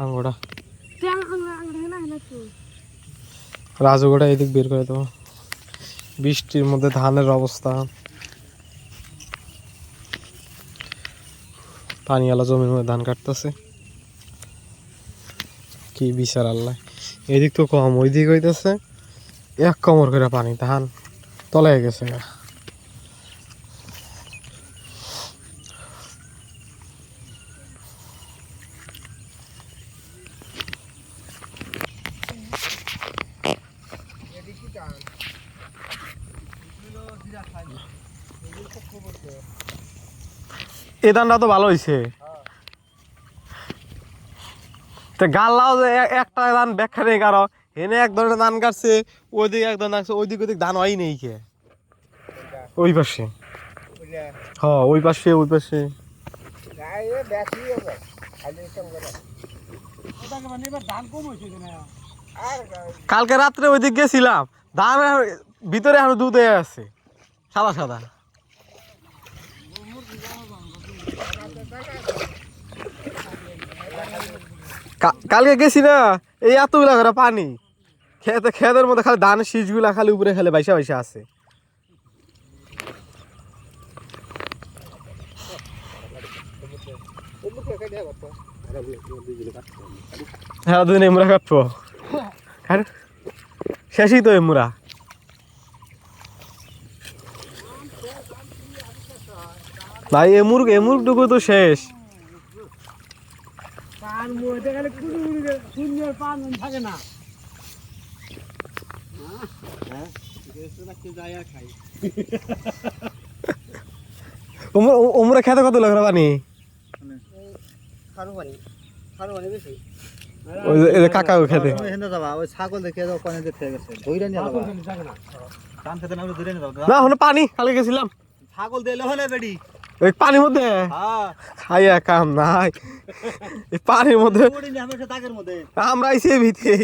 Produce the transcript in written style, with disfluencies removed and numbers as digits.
আঙ্গুড়া রাজুগোড়া এদিক বের করে দেবো। বৃষ্টির মধ্যে ধানের অবস্থা, পানিওয়ালা জমির মধ্যে ধান কাটতেছে, কি বিচার আল্লাহ। এদিক তো কম, ওই দিক হইতেছে এক কমর করে পানি, ধান তলায় গেছে। এই ধানটা তো ভালো হয়েছে। গাল্লাও যে একটা ধান ব্যাখ্যা নেই কারো, এনে এক ধরনের ধান কাটছে, ওইদিকে এক ধরনের কাটছে, ওইদিক ওইদিক ধান হয় নেই কে ওই পাশে। হ্যাঁ ওই পাশে ওই পাশে। কালকে রাত্রে ওইদিক গেছিলাম, ধান ভিতরে এখন দুধ হয়ে আছে সাদা সাদা। কালকে গেছি না, এই এতগুলা করে পানি, খেতের মধ্যে খালি ধানের শীষগুলা খালি উপরে খালি বাইসা বাইসা আছে। হ্যাঁ দুদিন এমরা কাটবো, শেষই তো এমরা। ভাই এমুরটুকু তো শেষ। ওমরা খেতে কত লাগলো পানি? কাকা খেতে না পানি কালকে গেছিলাম, ছাগল দিলে হলে বেডি ওই পানির মধ্যে খাইয়া কাম নাই, এই পানির মধ্যে আমরা আইসি ভিতরে।